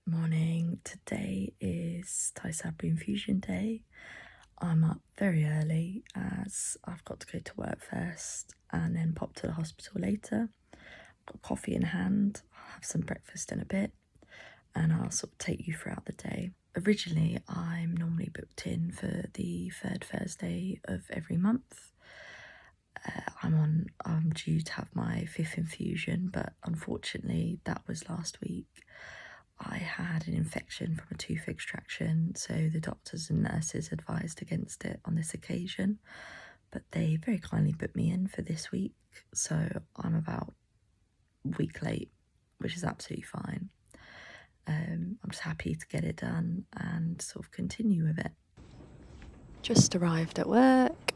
Morning. Today is Tysabri infusion day. I'm up very early as I've got to go to work first and then pop to the hospital later. Got coffee in hand. I'll have some breakfast in a bit and I'll sort of take you throughout the day. Originally, I'm normally booked in for the third Thursday of every month. I'm due to have my 5th infusion, but unfortunately that was last week. I had an infection from a tooth extraction, so the doctors and nurses advised against it on this occasion, but they very kindly put me in for this week, so I'm about a week late, which is absolutely fine. I'm just happy to get it done and sort of continue with it. Just arrived at work.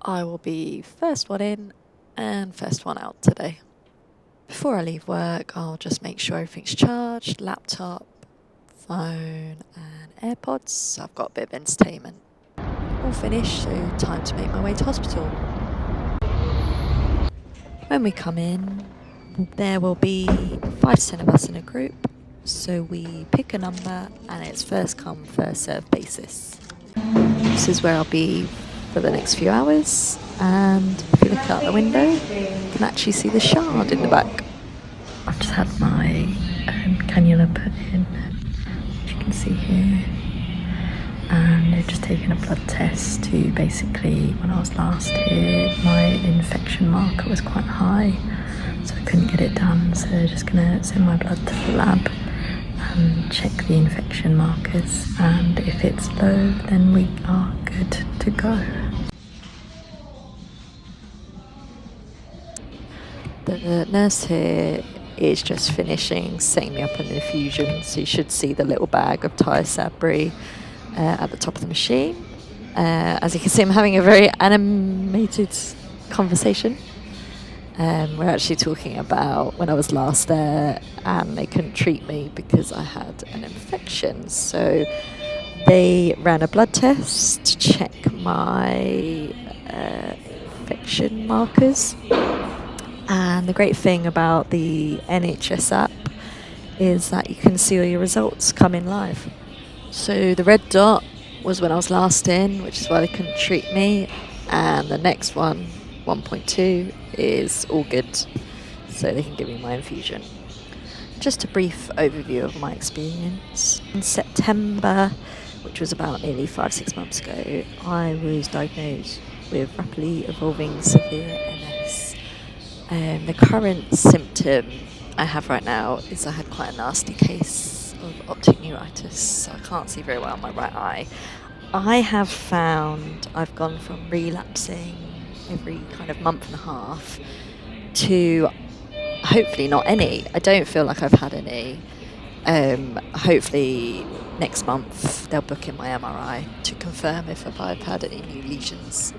I will be first one in and first one out today. Before I leave work, I'll just make sure everything's charged, laptop, phone and AirPods, so I've got a bit of entertainment. All finished, so time to make my way to hospital. When we come in, there will be 5 to 10 of us in a group, so we pick a number and it's first come, first served basis. This is where I'll be for the next few hours, and if you look out the window, you can actually see the shard in the back. I've just had my cannula put in, as you can see here, and they've just taken a blood test to basically, when I was last here, my infection marker was quite high, so I couldn't get it done, so they're just going to send my blood to the lab and check the infection markers, and if it's low then we are good to go. The nurse here is just finishing setting me up an infusion, so you should see the little bag of Tysabri at the top of the machine. As you can see, I'm having a very animated conversation. We're actually talking about when I was last there and they couldn't treat me because I had an infection, so they ran a blood test to check my infection markers. And the great thing about the NHS app is that you can see all your results come in live. So the red dot was when I was last in, which is why they couldn't treat me, and the next one, 1.2, is all good, so they can give me my infusion. Just a brief overview of my experience. In September, which was about nearly 5-6 months ago, I was diagnosed with rapidly evolving severe MS. The current symptom I have right now is I had quite a nasty case of optic neuritis, so I can't see very well in my right eye. I have found I've gone from relapsing every kind of month and a half to hopefully not any. I don't feel like I've had any. Hopefully next month they'll book in my MRI to confirm if I've had any new lesions.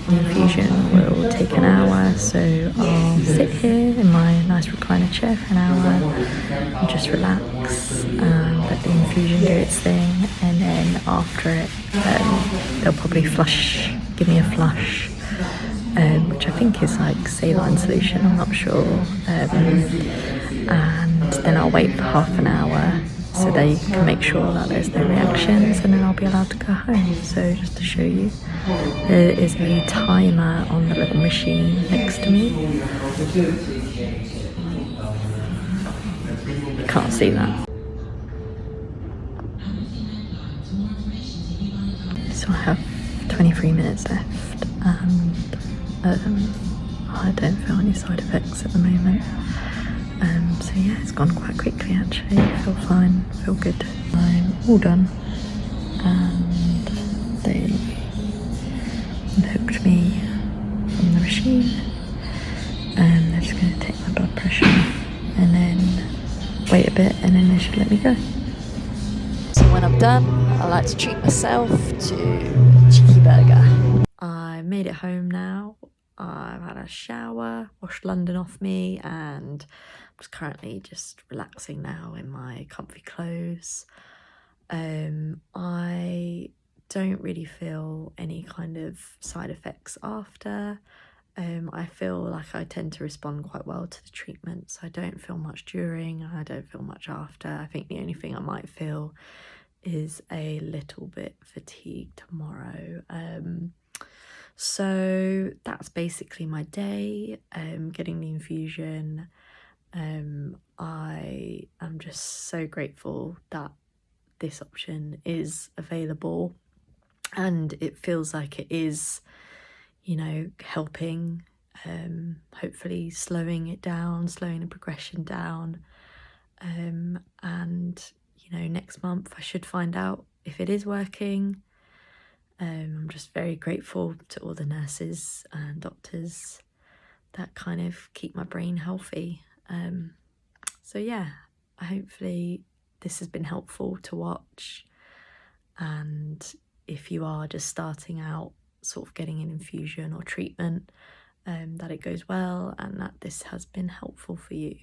The infusion will take an hour, so I'll sit here in my nice recliner chair for an hour and just relax and let the infusion do its thing, and then after it they'll probably give me a flush, which I think is like saline solution, I'm not sure, and then I'll wait for half an hour so they can make sure that there's no reactions, and then I'll be allowed to go home. So just to show you, there is a timer on the little machine next to me. You can't see that. So I have 23 minutes left, and I don't feel any side effects at the moment. So yeah, it's gone quite quickly actually. I feel fine, feel good. I'm all done, and they've unhooked me from the machine, and they're just going to take my blood pressure and then wait a bit, and then they should let me go. So when I'm done, I like to treat myself to a cheeky burger. I made it home now. I've had a shower, washed London off me, and I'm just currently just relaxing now in my comfy clothes. I don't really feel any kind of side effects after. I feel like I tend to respond quite well to the treatment, so I don't feel much during, I don't feel much after. I think the only thing I might feel is a little bit fatigued tomorrow. So that's basically my day, getting the infusion. I am just so grateful that this option is available, and it feels like it is, you know, helping, hopefully slowing it down, slowing the progression down. And, you know, next month I should find out if it is working. I'm just very grateful to all the nurses and doctors that kind of keep my brain healthy. So yeah, hopefully this has been helpful to watch. And if you are just starting out sort of getting an infusion or treatment, that it goes well and that this has been helpful for you.